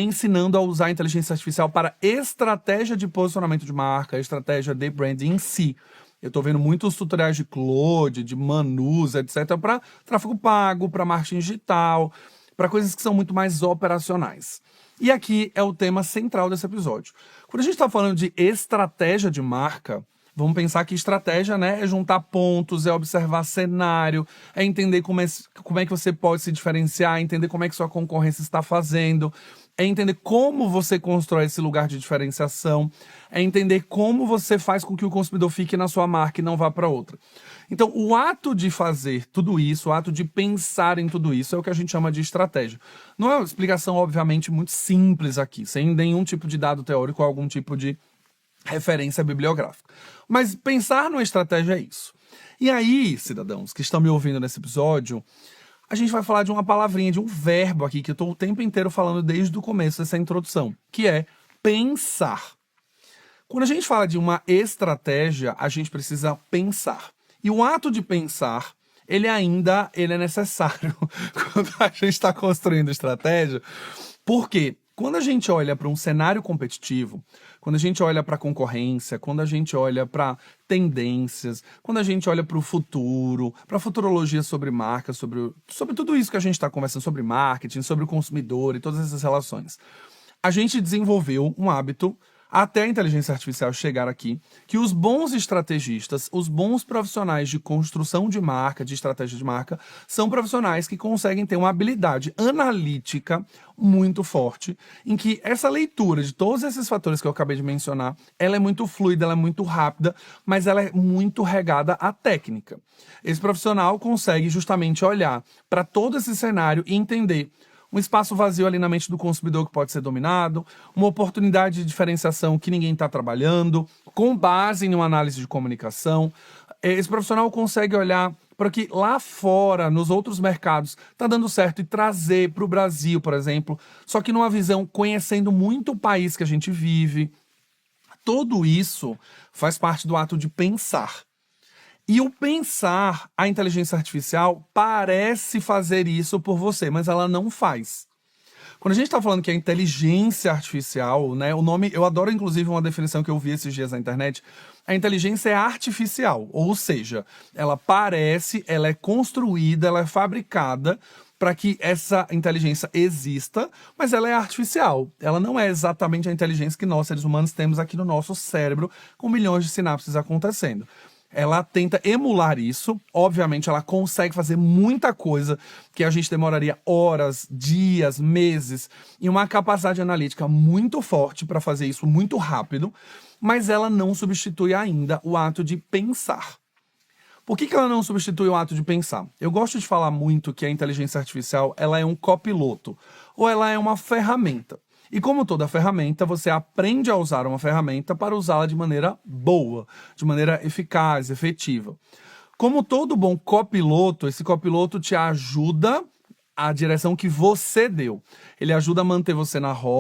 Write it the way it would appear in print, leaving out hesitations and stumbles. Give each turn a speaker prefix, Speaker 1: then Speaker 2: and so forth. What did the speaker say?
Speaker 1: ensinando a usar a inteligência artificial para estratégia de posicionamento de marca, estratégia de branding em si. Eu tô vendo muitos tutoriais de Claude, de Manus, etc, para tráfego pago, para marketing digital, para coisas que são muito mais operacionais. E aqui é o tema central desse episódio. Quando a gente está falando de estratégia de marca, vamos pensar que estratégia, né, é juntar pontos, é observar cenário, é entender como é que você pode se diferenciar, entender como é que sua concorrência está fazendo, é entender como você constrói esse lugar de diferenciação, é entender como você faz com que o consumidor fique na sua marca e não vá para outra. Então, o ato de fazer tudo isso, o ato de pensar em tudo isso, é o que a gente chama de estratégia. Não é uma explicação, obviamente, muito simples aqui, sem nenhum tipo de dado teórico ou algum tipo de referência bibliográfica. Mas pensar numa estratégia é isso. E aí, cidadãos que estão me ouvindo nesse episódio, a gente vai falar de uma palavrinha, de um verbo aqui, que eu estou o tempo inteiro falando desde o começo dessa introdução, que é pensar. Quando a gente fala de uma estratégia, a gente precisa pensar. E o ato de pensar, ele é necessário quando a gente está construindo estratégia, porque quando a gente olha para um cenário competitivo, quando a gente olha para a concorrência, quando a gente olha para tendências, quando a gente olha para o futuro, para a futurologia sobre marca, sobre tudo isso que a gente está conversando, sobre marketing, sobre o consumidor e todas essas relações, a gente desenvolveu um hábito, até a inteligência artificial chegar aqui, que os bons estrategistas, os bons profissionais de construção de marca, de estratégia de marca, são profissionais que conseguem ter uma habilidade analítica muito forte, em que essa leitura de todos esses fatores que eu acabei de mencionar, ela é muito fluida, ela é muito rápida, mas ela é muito regada à técnica. Esse profissional consegue justamente olhar para todo esse cenário e entender um espaço vazio ali na mente do consumidor que pode ser dominado, uma oportunidade de diferenciação que ninguém está trabalhando, com base em uma análise de comunicação. Esse profissional consegue olhar para que lá fora, nos outros mercados, está dando certo e trazer para o Brasil, por exemplo, só que numa visão conhecendo muito o país que a gente vive. Tudo isso faz parte do ato de pensar. E o pensar, a inteligência artificial parece fazer isso por você, mas ela não faz. Quando a gente está falando que é inteligência artificial, né, o nome, eu adoro inclusive uma definição que eu vi esses dias na internet, a inteligência é artificial, ou seja, ela parece, ela é construída, ela é fabricada para que essa inteligência exista, mas ela é artificial. Ela não é exatamente a inteligência que nós, seres humanos, temos aqui no nosso cérebro, com milhões de sinapses acontecendo. Ela tenta emular isso, obviamente ela consegue fazer muita coisa que a gente demoraria horas, dias, meses, e uma capacidade analítica muito forte para fazer isso muito rápido, mas ela não substitui ainda o ato de pensar. Por que ela não substitui o ato de pensar? Eu gosto de falar muito que a inteligência artificial ela é um copiloto, ou ela é uma ferramenta. E como toda ferramenta, você aprende a usar uma ferramenta para usá-la de maneira boa, de maneira eficaz, efetiva. Como todo bom copiloto, esse copiloto te ajuda a direção que você deu. Ele ajuda a manter você na rota,